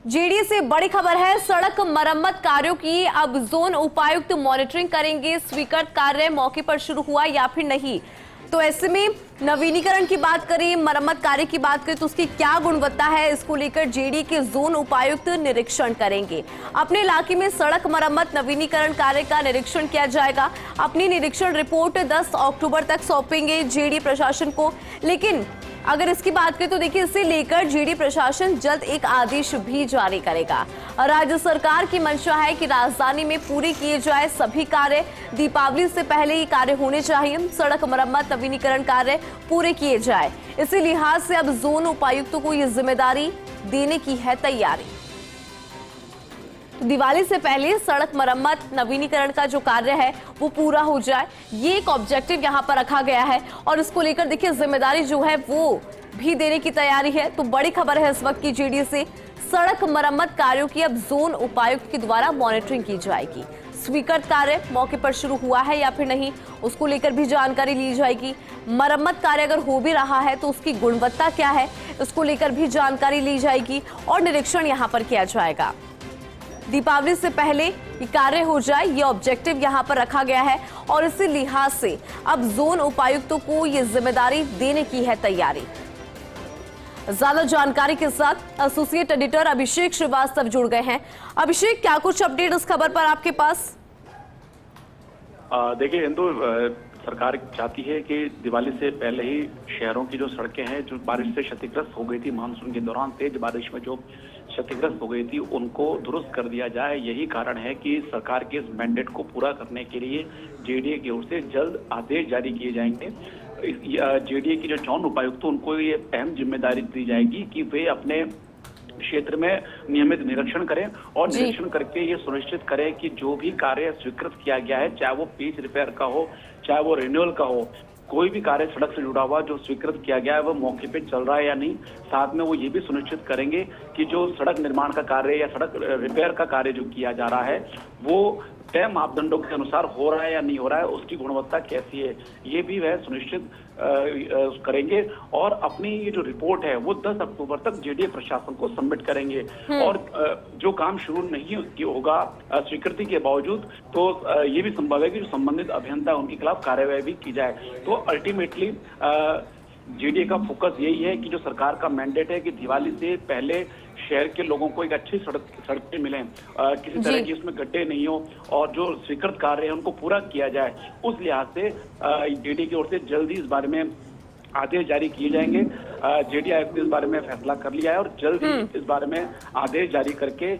JD से बड़ी खबर है। सड़क मरम्मत कार्यों की अब जोन उपायुक्त मॉनिटरिंग करेंगे। स्वीकृत कार्य मौके पर शुरू हुआ या फिर नहीं, तो ऐसे में नवीनीकरण की बात करें, मरम्मत कार्य की बात करें तो उसकी क्या गुणवत्ता है, इसको लेकर जेडी के जोन उपायुक्त निरीक्षण करेंगे। अपने इलाके में सड़क मरम्मत नवीनीकरण कार्य का निरीक्षण किया जाएगा। अपनी निरीक्षण रिपोर्ट 10 अक्टूबर तक सौंपेंगे जेडी प्रशासन को। लेकिन अगर इसकी बात करें तो देखिए, इसे लेकर जेडी प्रशासन जल्द एक आदेश भी जारी करेगा। राज्य सरकार की मंशा है कि राजधानी में पूरे किए जाए सभी कार्य। दीपावली से पहले ये कार्य होने चाहिए। सड़क मरम्मत नवीनीकरण कार्य पूरे किए जाए। इसी लिहाज से अब जोन उपायुक्तों को ये जिम्मेदारी देने की है तैयारी। दिवाली से पहले सड़क मरम्मत नवीनीकरण का जो कार्य है वो पूरा हो जाए, ये एक ऑब्जेक्टिव यहां पर रखा गया है और इसको लेकर देखिए जिम्मेदारी जो है वो भी देने की तैयारी है। तो बड़ी खबर है इस वक्त की जेडी से, सड़क मरम्मत कार्यों की अब जोन उपायुक्त के द्वारा मॉनिटरिंग की जाएगी। स्वीकृत कार्य मौके पर शुरू हुआ है या फिर नहीं, उसको लेकर भी जानकारी ली जाएगी। मरम्मत कार्य अगर हो भी रहा है तो उसकी गुणवत्ता क्या है, इसको लेकर भी जानकारी ली जाएगी और निरीक्षण यहाँ पर किया जाएगा। दीपावली से पहले ये कार्य हो जाए, ये ऑब्जेक्टिव यहाँ पर रखा गया है और इसी लिहाज से अब जोन उपायुक्तों को ये जिम्मेदारी देने की है तैयारी। ज्यादा जानकारी के साथ एसोसिएट एडिटर अभिषेक श्रीवास्तव जुड़ गए हैं। अभिषेक, क्या कुछ अपडेट इस खबर पर आपके पास? देखिए हिंदू, सरकार चाहती है कि दिवाली से पहले ही शहरों की जो सड़कें हैं जो बारिश से क्षतिग्रस्त हो गई थी, मानसून के दौरान तेज बारिश में जो क्षतिग्रस्त हो गई थी, उनको दुरुस्त कर दिया जाए। यही कारण है कि सरकार के इस मैंडेट को पूरा करने के लिए जेडीए की ओर से जल्द आदेश जारी किए जाएंगे। जेडीए की जो जोन उपायुक्त उनको ये अहम जिम्मेदारी दी जाएगी कि वे अपने क्षेत्र में नियमित निरीक्षण करें और निरीक्षण करके ये सुनिश्चित करें कि जो भी कार्य स्वीकृत किया गया है, चाहे वो पिच रिपेयर का हो, चाहे वो रिन्यूअल का हो, कोई भी कार्य सड़क से जुड़ा हुआ जो स्वीकृत किया गया है वो मौके पे चल रहा है या नहीं। साथ में वो ये भी सुनिश्चित करेंगे कि जो सड़क निर्माण का कार्य या सड़क रिपेयर का कार्य जो किया जा रहा है वो तय मापदंडों के अनुसार हो रहा है या नहीं हो रहा है, उसकी गुणवत्ता कैसी है, ये भी वह सुनिश्चित करेंगे और अपनी ये जो रिपोर्ट है वो 10 अक्टूबर तक जेडीए प्रशासन को सबमिट करेंगे। और जो काम शुरू नहीं होगा स्वीकृति के बावजूद, तो ये भी संभव है कि जो संबंधित अभियंता है उनके खिलाफ कार्यवाही भी की जाए। तो अल्टीमेटली जेडीए का फोकस यही है कि जो सरकार का मैंडेट है कि दिवाली से पहले शहर के लोगों को एक अच्छी सड़कें मिलें, किसी तरह की उसमें गड्ढे नहीं हो और जो स्वीकृत कार्य है उनको पूरा किया जाए। उस लिहाज से जेडीए की ओर से जल्दी इस बारे में आदेश जारी किए जाएंगे। जेडीए आयुक्त ने इस बारे में फैसला कर लिया है और जल्द ही इस बारे में आदेश जारी करके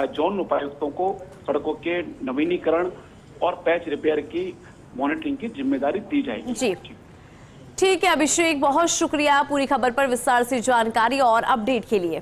जोन उपायुक्तों को सड़कों के नवीनीकरण और पैच रिपेयर की मॉनिटरिंग की जिम्मेदारी दी जाएगी। जी ठीक है अभिषेक, बहुत शुक्रिया पूरी खबर पर विस्तार से जानकारी और अपडेट के लिए।